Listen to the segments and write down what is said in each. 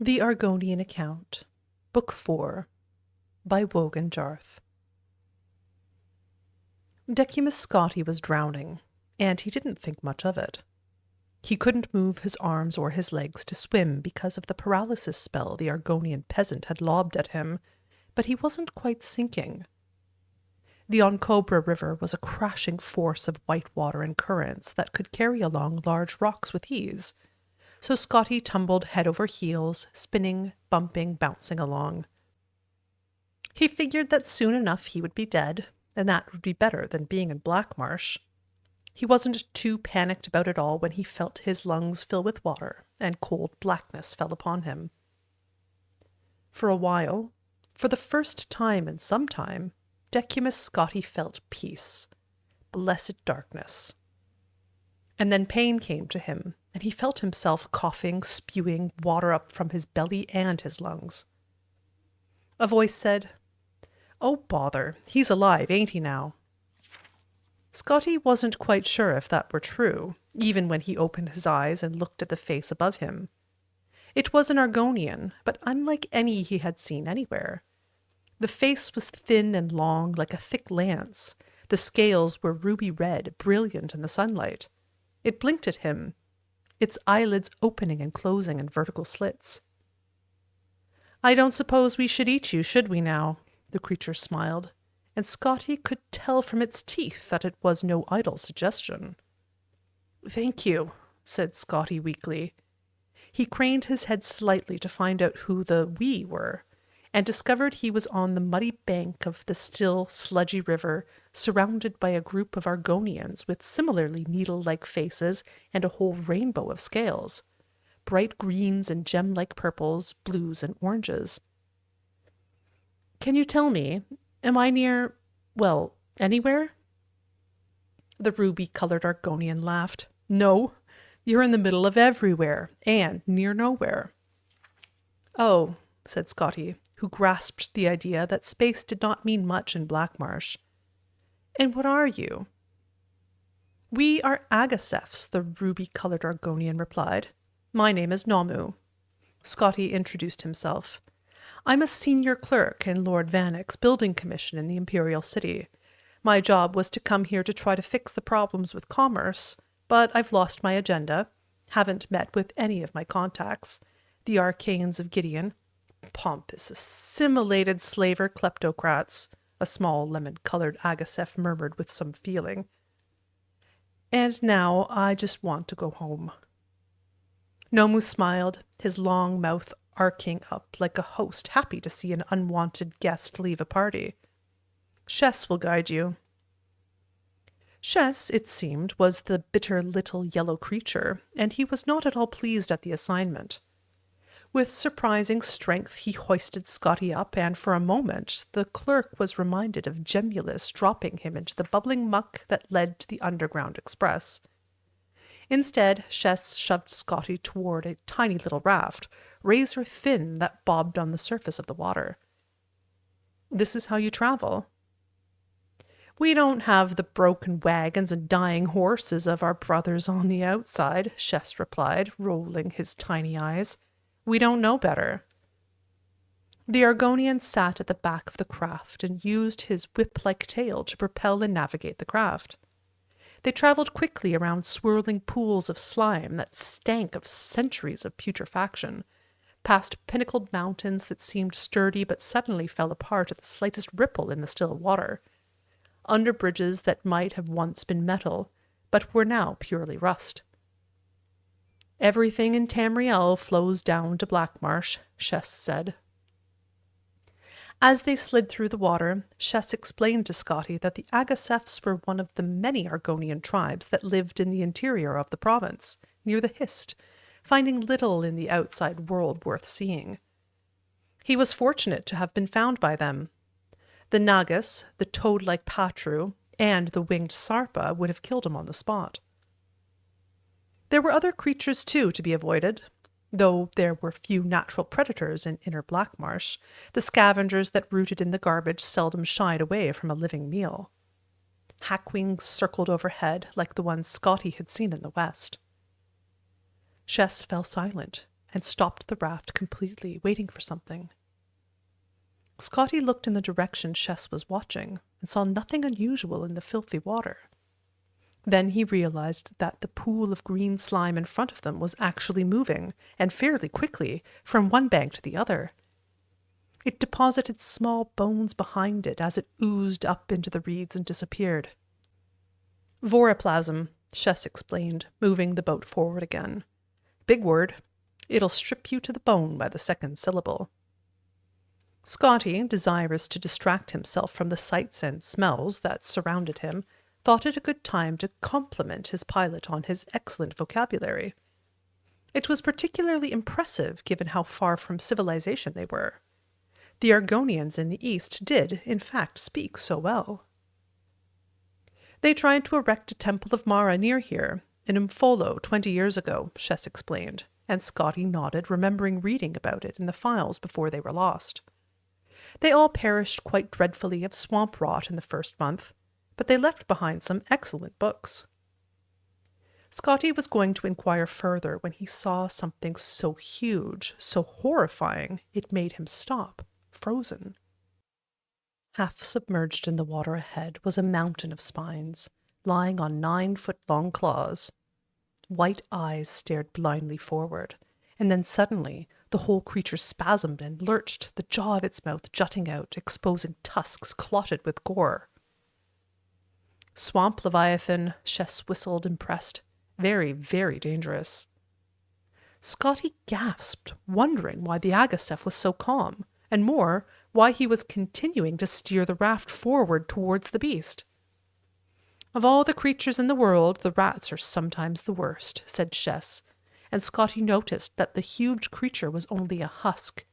The Argonian Account, Book 4, by Wogan Jarth. Decumus Scotti was drowning, and he didn't think much of it. He couldn't move his arms or his legs to swim because of the paralysis spell the Argonian peasant had lobbed at him, but he wasn't quite sinking. The Oncobra River was a crashing force of white water and currents that could carry along large rocks with ease, so Scotti tumbled head over heels, spinning, bumping, bouncing along. He figured that soon enough he would be dead, and that would be better than being in Blackmarsh. He wasn't too panicked about it all when he felt his lungs fill with water, and cold blackness fell upon him. For a while, for the first time in some time, Decumus Scotti felt peace, blessed darkness. And then pain came to him, and he felt himself coughing, spewing water up from his belly and his lungs. A voice said, "Oh, bother, he's alive, ain't he now?" Scotti wasn't quite sure if that were true, even when he opened his eyes and looked at the face above him. It was an Argonian, but unlike any he had seen anywhere. The face was thin and long, like a thick lance. The scales were ruby red, brilliant in the sunlight. It blinked at him, its eyelids opening and closing in vertical slits. "I don't suppose we should eat you, should we now?" the creature smiled, and Scotti could tell from its teeth that it was no idle suggestion. "Thank you," said Scotti weakly. He craned his head slightly to find out who the "we" were, and discovered he was on the muddy bank of the still, sludgy river, surrounded by a group of Argonians with similarly needle-like faces and a whole rainbow of scales, bright greens and gem-like purples, blues and oranges. "Can you tell me, am I near, well, anywhere?" The ruby-colored Argonian laughed. "No, you're in the middle of everywhere, and near nowhere." "Oh," said Scotti, who grasped the idea that space did not mean much in Blackmarsh. "And what are you?" "We are Agacephs," the ruby-colored Argonian replied. "My name is Namu." Scotti introduced himself. "I'm a senior clerk in Lord Vannick's building commission in the Imperial City. My job was to come here to try to fix the problems with commerce, but I've lost my agenda, haven't met with any of my contacts, the arcanes of Gideon, pompous, assimilated slaver kleptocrats," a small lemon-colored Agaceph murmured with some feeling. "And now I just want to go home." Nomu smiled, his long mouth arcing up like a host happy to see an unwanted guest leave a party. "Shess will guide you." Shess, it seemed, was the bitter little yellow creature, and he was not at all pleased at the assignment. With surprising strength he hoisted Scotti up, and for a moment the clerk was reminded of Gemulus dropping him into the bubbling muck that led to the Underground Express. Instead, Shess shoved Scotti toward a tiny little raft, razor thin, that bobbed on the surface of the water. "This is how you travel." "We don't have the broken wagons and dying horses of our brothers on the outside," Shess replied, rolling his tiny eyes. "We don't know better." The Argonian sat at the back of the craft and used his whip-like tail to propel and navigate the craft. They traveled quickly around swirling pools of slime that stank of centuries of putrefaction, past pinnacled mountains that seemed sturdy but suddenly fell apart at the slightest ripple in the still water, under bridges that might have once been metal, but were now purely rust. "Everything in Tamriel flows down to Blackmarsh," Shess said. As they slid through the water, Shess explained to Scotti that the Agacephs were one of the many Argonian tribes that lived in the interior of the province, near the Hist, finding little in the outside world worth seeing. He was fortunate to have been found by them. The Nagus, the toad-like Patru, and the winged Sarpa would have killed him on the spot. There were other creatures, too, to be avoided. Though there were few natural predators in Inner Blackmarsh, the scavengers that rooted in the garbage seldom shied away from a living meal. Hackwings circled overhead like the ones Scotti had seen in the west. Shess fell silent, and stopped the raft completely, waiting for something. Scotti looked in the direction Shess was watching and saw nothing unusual in the filthy water. Then he realized that the pool of green slime in front of them was actually moving, and fairly quickly, from one bank to the other. It deposited small bones behind it as it oozed up into the reeds and disappeared. Voroplasm, Shess explained, moving the boat forward again. Big word. It'll strip you to the bone by the second syllable. Scotti, desirous to distract himself from the sights and smells that surrounded him, thought it a good time to compliment his pilot on his excellent vocabulary. It was particularly impressive given how far from civilization they were. The Argonians in the east did, in fact, speak so well. They tried to erect a temple of Mara near here, in Umfolo 20 years ago, Shess explained, and Scotti nodded, remembering reading about it in the files before they were lost. They all perished quite dreadfully of swamp rot in the first month, but they left behind some excellent books. Scotti was going to inquire further when he saw something so huge, so horrifying, it made him stop, frozen. Half submerged in the water ahead was a mountain of spines, lying on 9-foot-long claws. White eyes stared blindly forward, and then suddenly the whole creature spasmed and lurched, the jaw of its mouth jutting out, exposing tusks clotted with gore. Swamp Leviathan, Shess whistled, impressed. Very, very dangerous. Scotti gasped, wondering why the Agastef was so calm, and more, why he was continuing to steer the raft forward towards the beast. Of all the creatures in the world, the rats are sometimes the worst, said Shess, and Scotti noticed that the huge creature was only a husk.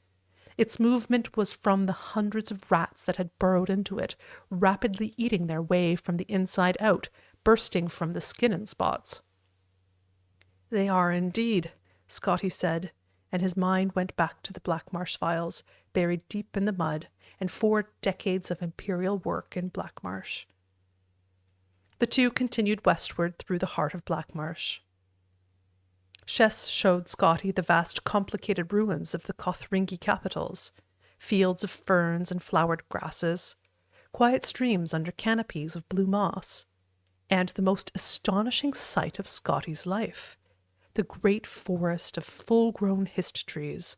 Its movement was from the hundreds of rats that had burrowed into it, rapidly eating their way from the inside out, bursting from the skin in spots. They are indeed, Scotti said, and his mind went back to the Black Marsh files, buried deep in the mud, and 4 decades of imperial work in Black Marsh. The two continued westward through the heart of Black Marsh. Shess showed Scotti the vast complicated ruins of the Kothringi capitals, fields of ferns and flowered grasses, quiet streams under canopies of blue moss, and the most astonishing sight of Scotti's life, the great forest of full-grown hist trees.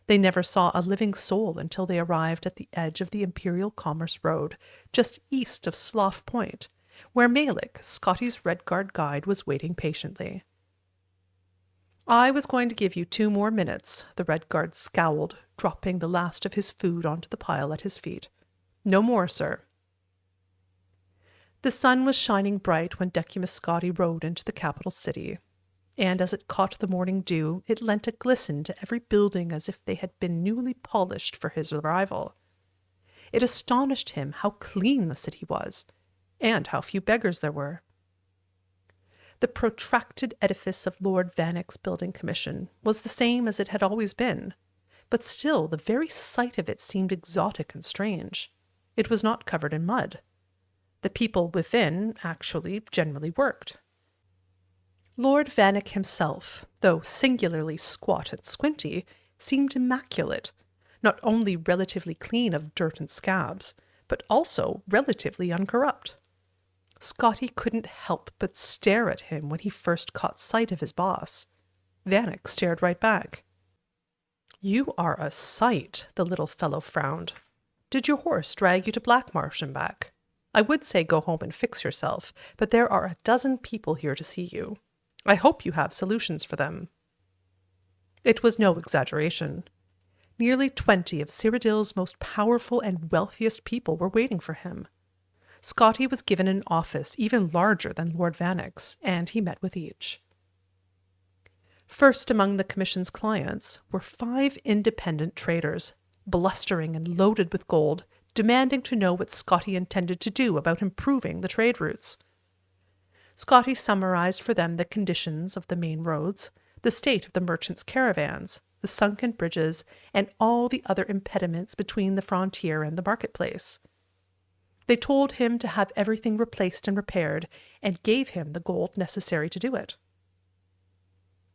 They never saw a living soul until they arrived at the edge of the Imperial Commerce Road, just east of Slough Point, where Malik, Scotti's Redguard guide, was waiting patiently. I was going to give you 2 more minutes, the Redguard scowled, dropping the last of his food onto the pile at his feet. No more, sir. The sun was shining bright when Decumus Scotti rode into the capital city, and as it caught the morning dew, it lent a glisten to every building as if they had been newly polished for his arrival. It astonished him how clean the city was, and how few beggars there were. The protracted edifice of Lord Vannick's building commission was the same as it had always been, but still the very sight of it seemed exotic and strange. It was not covered in mud. The people within actually generally worked. Lord Vannick himself, though singularly squat and squinty, seemed immaculate, not only relatively clean of dirt and scabs, but also relatively uncorrupt. Scotti couldn't help but stare at him when he first caught sight of his boss. Vannick stared right back. You are a sight, the little fellow frowned. Did your horse drag you to Blackmarsh and back? I would say go home and fix yourself, but there are a dozen people here to see you. I hope you have solutions for them. It was no exaggeration. Nearly 20 of Cyrodiil's most powerful and wealthiest people were waiting for him. Scotti was given an office even larger than Lord Vannick's, and he met with each. First among the commission's clients were 5 independent traders, blustering and loaded with gold, demanding to know what Scotti intended to do about improving the trade routes. Scotti summarized for them the conditions of the main roads, the state of the merchants' caravans, the sunken bridges, and all the other impediments between the frontier and the marketplace. They told him to have everything replaced and repaired, and gave him the gold necessary to do it.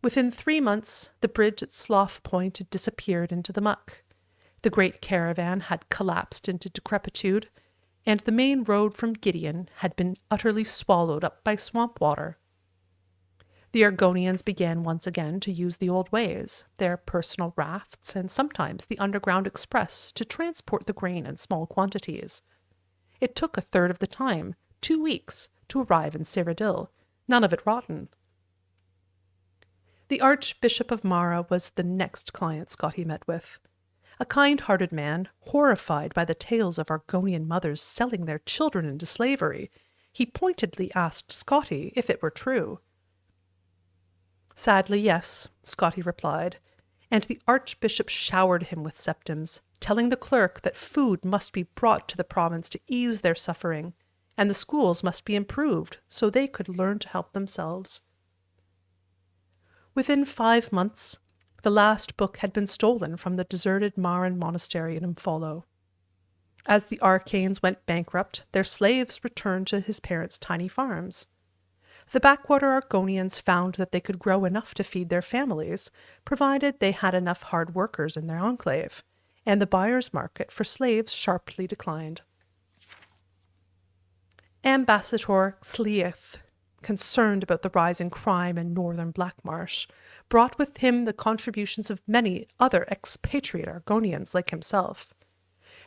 Within 3 months, the bridge at Slough Point had disappeared into the muck. The great caravan had collapsed into decrepitude, and the main road from Gideon had been utterly swallowed up by swamp water. The Argonians began once again to use the old ways, their personal rafts and sometimes the underground express to transport the grain in small quantities. It took a third of the time, 2 weeks, to arrive in Cyrodiil, none of it rotten. The Archbishop of Mara was the next client Scotti met with. A kind-hearted man, horrified by the tales of Argonian mothers selling their children into slavery, he pointedly asked Scotti if it were true. Sadly, yes, Scotti replied, and the Archbishop showered him with septims, telling the clerk that food must be brought to the province to ease their suffering, and the schools must be improved so they could learn to help themselves. Within 5 months, the last book had been stolen from the deserted Maran monastery in Umfolo. As the Arcanes went bankrupt, their slaves returned to his parents' tiny farms. The backwater Argonians found that they could grow enough to feed their families, provided they had enough hard workers in their enclave, and the buyer's market for slaves sharply declined. Ambassador Xlieth, concerned about the rising crime in northern Blackmarsh, brought with him the contributions of many other expatriate Argonians like himself.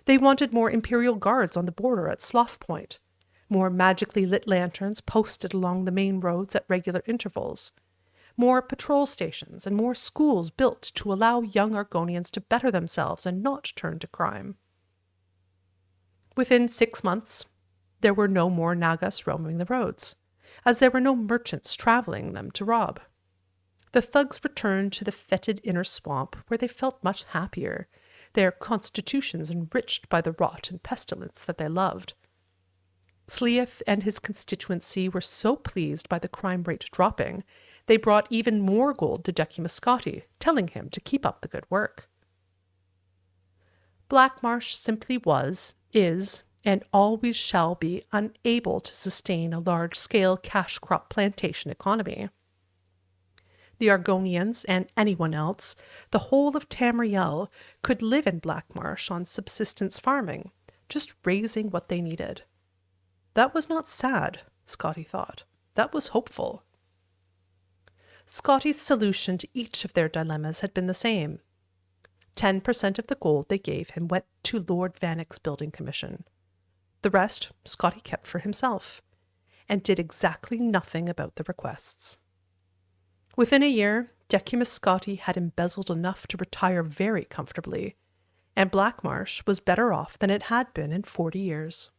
They wanted more imperial guards on the border at Slough Point, more magically lit lanterns posted along the main roads at regular intervals, more patrol stations, and more schools built to allow young Argonians to better themselves and not turn to crime. Within 6 months, there were no more Nagas roaming the roads, as there were no merchants travelling them to rob. The thugs returned to the fetid inner swamp, where they felt much happier, their constitutions enriched by the rot and pestilence that they loved. Xlieth and his constituency were so pleased by the crime rate dropping, they brought even more gold to Decumus Scotti, telling him to keep up the good work. Blackmarsh simply was, is, and always shall be unable to sustain a large-scale cash crop plantation economy. The Argonians, and anyone else, the whole of Tamriel, could live in Blackmarsh on subsistence farming, just raising what they needed. That was not sad, Scotti thought. That was hopeful. Scotti's solution to each of their dilemmas had been the same. 10% of the gold they gave him went to Lord Vannick's building commission. The rest Scotti kept for himself, and did exactly nothing about the requests. Within a year, Decumus Scotti had embezzled enough to retire very comfortably, and Blackmarsh was better off than it had been in 40 years.